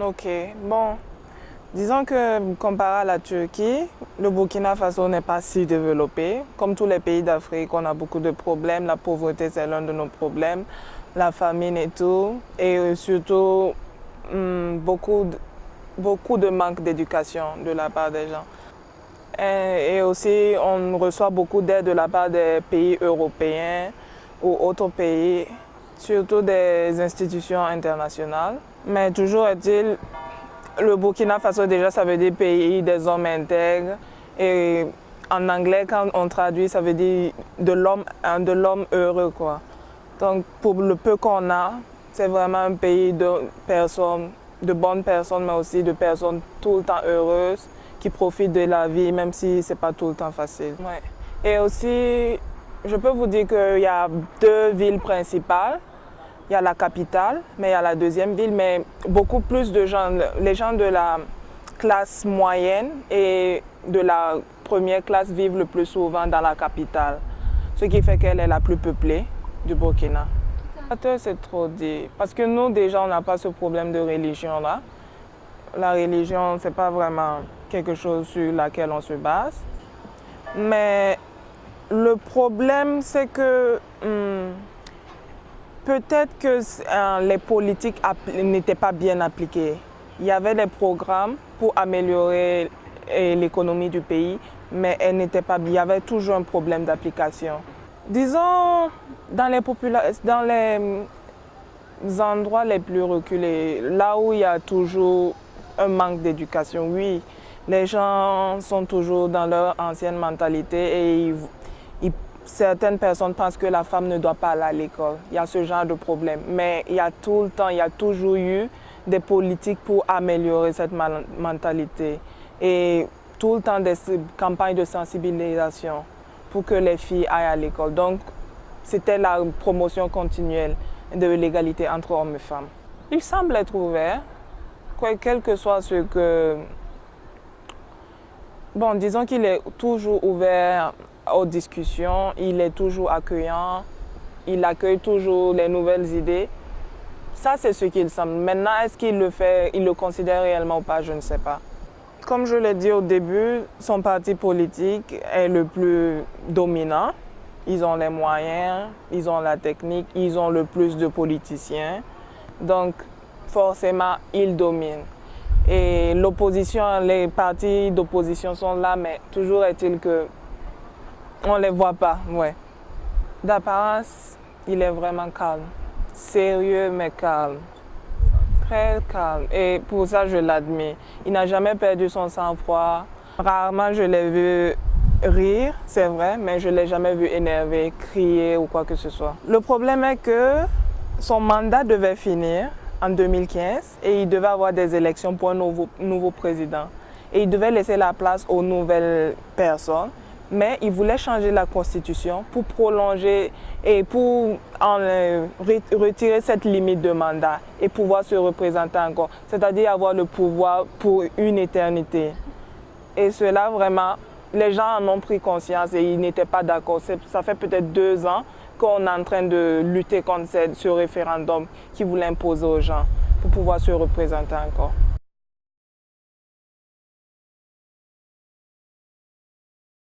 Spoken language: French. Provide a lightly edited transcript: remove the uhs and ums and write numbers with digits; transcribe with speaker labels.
Speaker 1: Ok, bon, disons que comparé à la Turquie, le Burkina Faso n'est pas si développé. Comme tous les pays d'Afrique, on a beaucoup de problèmes. La pauvreté, c'est l'un de nos problèmes. La famine et tout. Et surtout, beaucoup de manque d'éducation de la part des gens. Et aussi, on reçoit beaucoup d'aide de la part des pays européens ou autres pays, surtout des institutions internationales. Mais toujours est-il, le Burkina Faso, déjà, ça veut dire pays des hommes intègres. Et en anglais, quand on traduit, ça veut dire de l'homme heureux, quoi. Donc, pour le peu qu'on a, c'est vraiment un pays de personnes, de bonnes personnes, mais aussi de personnes tout le temps heureuses, qui profitent de la vie, même si c'est pas tout le temps facile. Ouais. Et aussi, je peux vous dire qu'il y a deux villes principales. Il y a la capitale, mais il y a la deuxième ville, mais beaucoup plus de gens, les gens de la classe moyenne et de la première classe vivent le plus souvent dans la capitale, ce qui fait qu'elle est la plus peuplée du Burkina. C'est trop dit, parce que nous déjà on n'a pas ce problème de religion là. La religion, c'est pas vraiment quelque chose sur laquelle on se base. Mais le problème, c'est que peut-être que les politiques n'étaient pas bien appliquées. Il y avait des programmes pour améliorer l'économie du pays, mais elles n'étaient pas bien. Il y avait toujours un problème d'application. Disons, dans les endroits les plus reculés, là où il y a toujours un manque d'éducation, oui, les gens sont toujours dans leur ancienne mentalité et certaines personnes pensent que la femme ne doit pas aller à l'école. Il y a ce genre de problème. Mais il y a tout le temps, il y a toujours eu des politiques pour améliorer cette mentalité. Et tout le temps des campagnes de sensibilisation pour que les filles aillent à l'école. Donc, c'était la promotion continuelle de l'égalité entre hommes et femmes. Il semble être ouvert, quel que soit ce que... Bon, disons qu'il est toujours ouvert aux discussions, il est toujours accueillant, il accueille toujours les nouvelles idées. Ça, c'est ce qu'il semble. Maintenant, est-ce qu'il le fait, il le considère réellement ou pas, je ne sais pas. Comme je l'ai dit au début, son parti politique est le plus dominant. Ils ont les moyens, ils ont la technique, ils ont le plus de politiciens. Donc, forcément, ils dominent. Et l'opposition, les partis d'opposition sont là, mais toujours est-il que on ne les voit pas, ouais. D'apparence, il est vraiment calme. Sérieux, mais calme. Très calme. Et pour ça, je l'admire. Il n'a jamais perdu son sang-froid. Rarement, je l'ai vu rire, c'est vrai, mais je ne l'ai jamais vu énervé, crier ou quoi que ce soit. Le problème est que son mandat devait finir en 2015 et il devait avoir des élections pour un nouveau président. Et il devait laisser la place aux nouvelles personnes. Mais il voulait changer la constitution pour prolonger et pour retirer cette limite de mandat et pouvoir se représenter encore, c'est-à-dire avoir le pouvoir pour une éternité. Et cela, vraiment, les gens en ont pris conscience et ils n'étaient pas d'accord. Ça fait peut-être 2 ans qu'on est en train de lutter contre ce référendum qui voulait imposer aux gens pour pouvoir se représenter encore.